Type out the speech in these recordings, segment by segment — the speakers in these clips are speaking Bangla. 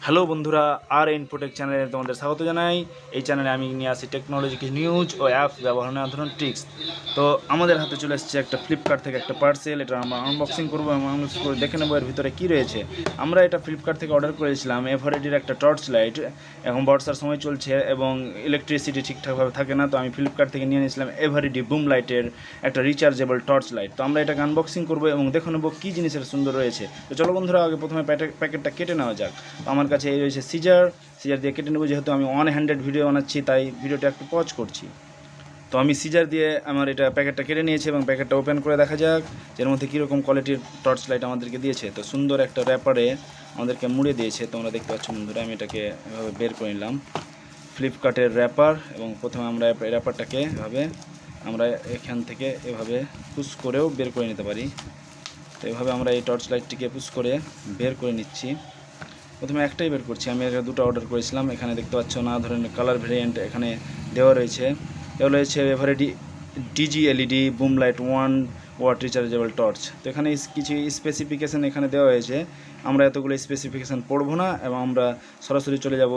হ্যালো বন্ধুরা, আর ইনফোটেক চ্যানেলে তোমাদের স্বাগত জানাই। এই চ্যানেলে আমি নিয়ে আসি টেকনোলজি নিউজ ও অ্যাপস ব্যবহারের ধরুন ট্রিক্স। তো আমাদের হাতে চলে এসেছে একটা ফ্লিপকার্ট থেকে একটা পার্সেল। এটা আমরা আনবক্সিং করবো এবং আনবক্সিং করে দেখে নেবো এর ভিতরে কী রয়েছে। আমরা এটা ফ্লিপকার্ট থেকে অর্ডার করেছিলাম এভারেডির একটা টর্চ লাইট। এখন বর্ষার সময় চলছে এবং ইলেকট্রিসিটি ঠিকঠাকভাবে থাকে না, তো আমি ফ্লিপকার্ট থেকে নিয়ে নিয়েছিলাম এভারেডি বুম লাইটের একটা রিচার্জেবল টর্চ লাইট। তো আমরা এটাকে আনবক্সিং করবো এবং দেখে নেবো কী জিনিসের সুন্দর রয়েছে। তো চলো বন্ধুরা, আগে প্রথমে প্যাকেটটা কেটে নেওয়া যাক। তো আমার কাছে এই রয়েছে সিজার দিয়ে কেটে নেবো। যেহেতু আমি ওয়ান হ্যান্ডেড ভিডিও বানাচ্ছি তাই ভিডিওটা একটু পজ করছি। তো আমি সিজার দিয়ে আমার এটা প্যাকেটটা কেটে নিয়েছি এবং প্যাকেটটা ওপেন করে দেখা যাক এর মধ্যে কীরকম কোয়ালিটির টর্চ লাইট আমাদেরকে দিয়েছে। তো সুন্দর একটা র্যাপারে আমাদেরকে মুড়ে দিয়েছে, তোমরা দেখতে পাচ্ছ বন্ধুরা। আমি এটাকে এভাবে বের করে নিলাম, ফ্লিপকার্টের র্যাপার, এবং প্রথমে আমরা র্যাপারটাকে এভাবে আমরা এখান থেকে এভাবে পুশ করেও বের করে নিতে পারি। তো এভাবে আমরা এই টর্চ লাইটটিকে পুশ করে বের করে নিচ্ছি। প্রথমে একটাই বের করছি, আমি দুটো অর্ডার করেছিলাম। এখানে দেখতে পাচ্ছ নানা ধরনের কালার ভেরিয়েন্ট এখানে দেওয়া রয়েছে। এগুলো হচ্ছে Eveready DG LED boom light 1 watt rechargeable torch. তো এখানে কিছু স্পেসিফিকেশান এখানে দেওয়া হয়েছে। আমরা এতগুলো স্পেসিফিকেশান পড়বো না এবং আমরা সরাসরি চলে যাব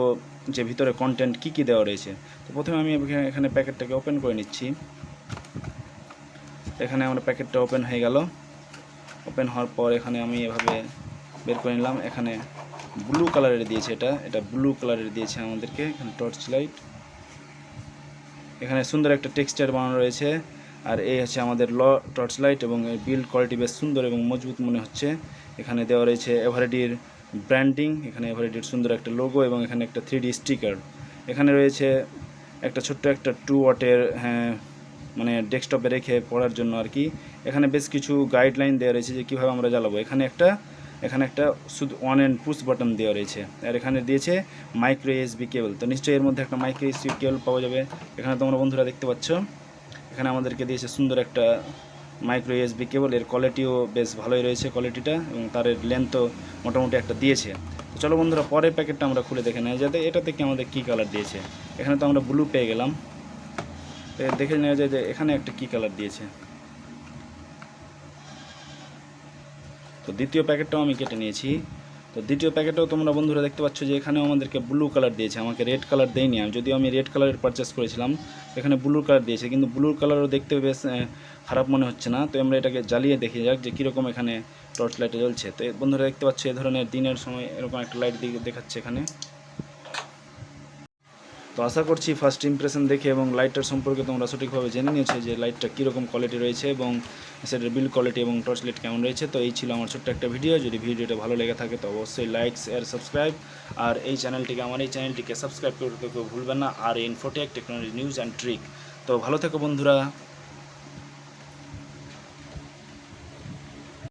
যে ভিতরে কন্টেন্ট কী কী দেওয়া রয়েছে। তো প্রথমে আমি এখানে প্যাকেটটাকে ওপেন করে নিচ্ছি। এখানে আমার প্যাকেটটা ওপেন হয়ে গেল। ওপেন হওয়ার পর এখানে আমি এভাবে বের করে নিলাম। এখানে ব্লু কালারের দিয়েছে, এটা ব্লু কালারের দিয়েছে আমাদেরকে এখানে টর্চ লাইট। এখানে সুন্দর একটা টেক্সচার বানানো রয়েছে। আর এই হচ্ছে আমাদের টর্চ লাইট এবং এর বিল্ড কোয়ালিটি বেশ সুন্দর এবং মজবুত মনে হচ্ছে। এখানে দেওয়া রয়েছে এভারেডির ব্র্যান্ডিং, এখানে এভারেডির সুন্দর একটা লোগো এবং এখানে একটা 3D স্টিকার। এখানে রয়েছে একটা ছোট্ট একটা 2 ওয়াটের মানে ডেস্কটপে রেখে পড়ার জন্য আর কি। এখানে বেশ কিছু গাইডলাইন দেওয়া রয়েছে যে কীভাবে আমরা জ্বালাবো। এখানে একটা শুধু অন অ্যান্ড পুশ বাটন দেওয়া রয়েছে। আর এখানে দিয়েছে মাইক্রো ইউএসবি কেবল। তো নিশ্চয়ই এর মধ্যে একটা মাইক্রো ইউএসবি কেবল পাওয়া যাবে। এখানে তোমরা বন্ধুরা দেখতে পাচ্ছ, এখানে আমাদেরকে দিয়েছে সুন্দর একটা মাইক্রো ইউএসবি কেবল। এর কোয়ালিটিও বেশ ভালোই রয়েছে কোয়ালিটিটা, এবং তার লেন্থও মোটামুটি একটা দিয়েছে। তো চলো বন্ধুরা, পরের প্যাকেটটা আমরা খুলে দেখে নেওয়া যাতে এটা থেকে আমাদের কী কালার দিয়েছে। এখানে তো আমরা ব্লু পেয়ে গেলাম, দেখে নেওয়া যায় যে এখানে একটা কী কালার দিয়েছে। তো দ্বিতীয় প্যাকেটটাও আমি কেটে নিয়েছি। তো দ্বিতীয় প্যাকেটেও তোমরা বন্ধুরা দেখতে পাচ্ছ যে এখানেও আমাদেরকে ব্লু কালার দিয়েছে, আমাকে রেড কালার দেয়নি। যদিও আমি রেড কালারের পারচেস করেছিলাম, এখানে ব্লু কালার দিয়েছে, কিন্তু ব্লু কালারও দেখতে বেশ খারাপ মনে হচ্ছে না। তো আমরা এটাকে জ্বালিয়ে দেখে যাক যে কীরকম এখানে টর্চ লাইটে জ্বলছে। তো বন্ধুরা দেখতে পাচ্ছ এ ধরনের দিনের সময় এরকম একটা লাইট দেখাচ্ছে এখানে। তো আশা করছি ফার্স্ট ইমপ্রেশন দেখে এবং লাইটটার সম্পর্কে তোমরা সঠিকভাবে জেনে নিয়েছো যে লাইটটা কীরকম কোয়ালিটি রয়েছে এবং সেটার বিল্ড কোয়ালিটি এবং টর্চ লাইট কেমন রয়েছে। তো এই ছিল আমার ছোট্ট একটা ভিডিও। যদি ভিডিওটা ভালো লেগে থাকে তো অবশ্যই লাইক শেয়ার সাবস্ক্রাইব, আর এই চ্যানেলটিকে সাবস্ক্রাইব করতে কেউ ভুলবেন না। আর Infotech technology news and trick. তো ভালো থেকো বন্ধুরা।